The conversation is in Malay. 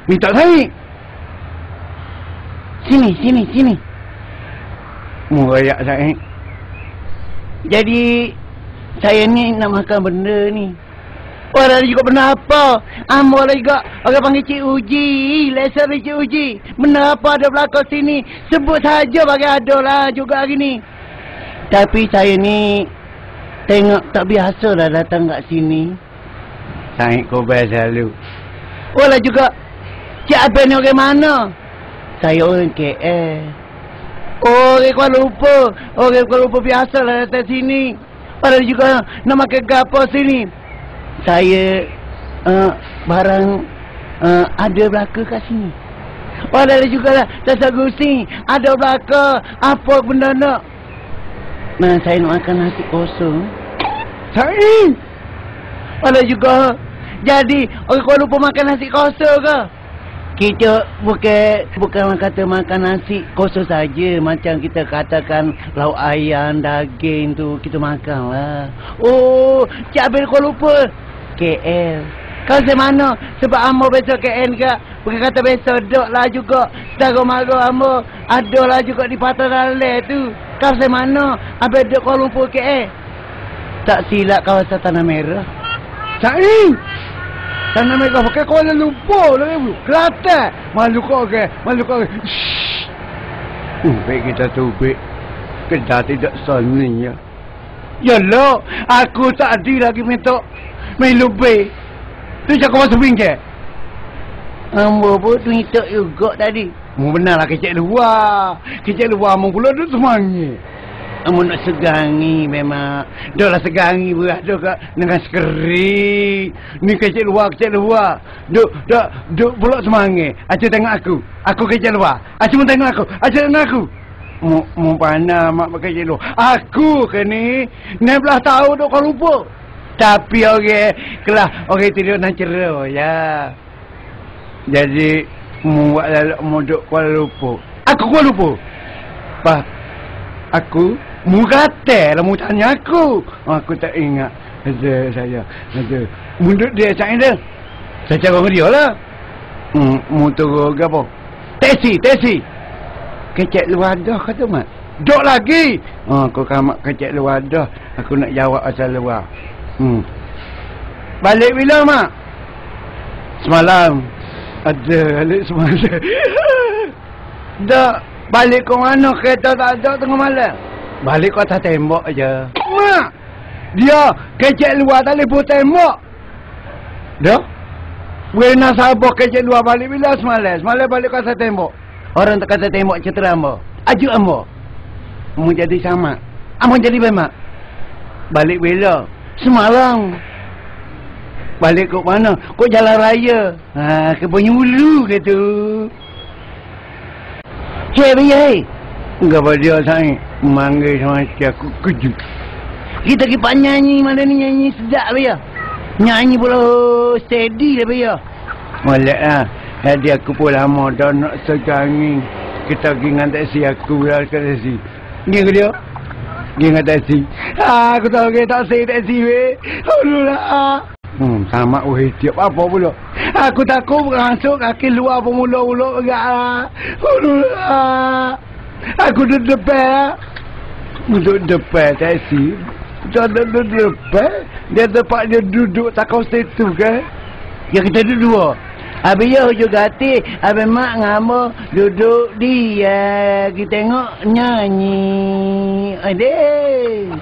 Minta saya. Sini. Merayak saya. Jadi, saya ni nak makan benda ni. Orang juga benda apa? Ambo lah juga orang panggil Cik Uji. Lesser Cik Uji. Benda apa ada berlaku sini? Sebut saja bagi ada lah juga hari ni. Tapi saya ni tengok tak biasa lah datang kat sini. Saya kobel selalu. Orang juga Cik Abel ni orang mana? Saya orang KL. Orang Kuala Lumpur. Orang Kuala Lumpur biasa lah datang sini. Orang juga nak makan gapo sini. Saya barang ada belaka kat sini. Ada juga lah Tasa Gusi ada belaka apa benda nak. Nah, saya nak makan nasi kosong. Saya ada juga. Jadi orang Kuala Lumpur makan nasi kosong ke? Kita bukan kata makan nasi kosong saja. Macam kita katakan lauk ayam, daging tu kita makan lah. Oh, Cik Abel Kuala Lumpur KL. Kau dari mana? Sebab ambo besok KL ke? Bukan kata besok dok lah juga. Setara maru ambo ada lah juga di Patah Dalai tu. Kau dari mana? Abel dok Kuala Lumpur KL. Tak silap kawasan Tanah Merah. Saing! Tanah Merah pakai Kuala Lumpur lah ibu. Kelantan. Malu kau ke? Shhh. Baik kita tubik. Kedah tidak sani ya. Yalah, aku tadi lagi minta main lebih. Tu cakap masuk bingkai. Ambo pun minta juga tadi. Mu benar lah kecek luar. Kecek luar mu pula tu semangat. Amu nak segangi memang. Dah lah segangi berada kat dengan sekeri. Ni kecek luar. Duk pula semangat. Acik tengok aku. Aku kecek luar. Acik pun tengok aku. Acik tengok aku. Mu pandang mak kecek luar. Aku ke ni 16 tahun duk Kuala Lumpur. Tapi orang kelah orang tidur nak cerah ya. Jadi mu buat lalu mu duk Kuala Lumpur. Aku Kuala Lumpur. Pak, aku mu kata lah mu tanya aku. Aku tak ingat. Ada. Mu duk dia cakap dia. Saya cakap dengan dia lah. Mu turun ke apa? Taksi. Kecek luar dah kata mak. Duk lagi. Aku kamak kecek luar dah. Aku nak jawab asal luar. Balik bila mak? Semalam. Ada balik semalam. Dah balik ke mana kereta tak ada tengah malam? Balik ke atas tembok aja. Mak! Dia kecek luar tak boleh tembok. Dah? Wena sabar kecek luar balik bila semalam? Semalam balik ke atas tembok. Orang tak kata tembok cetera ambo. Ajuk ambo. Mu jadi sama. Ambo jadi bemak. Balik bila? Semalam. Balik ke mana? Kok jalan raya. Ke Penyulu ke tu. Hei. Enggak pada saya. Manggil sama aku kejut. Kita kipak nyanyi mana ni nyanyi sedap ya. Nyanyi pula steady lah ya. Molek lah. Jadi aku pun lama dah nak segangi. Kita pergi dengan taksi aku lah ke taksi. Dia ke dia? Dia dengan taksi. Aku tahu ke taksi weh. Aduh sama weh tiap apa pula. Aku takut masuk kaki luar pemula-mula agak lah. Aduh aku duduk depan. Duduk depan taksi. Duduk depan. Dia tempat dia duduk takau situ kan. Ya kita duduk. Habis ya hujung hati. Habis mak ngama duduk dia. Kita tengok nyanyi. Aduh.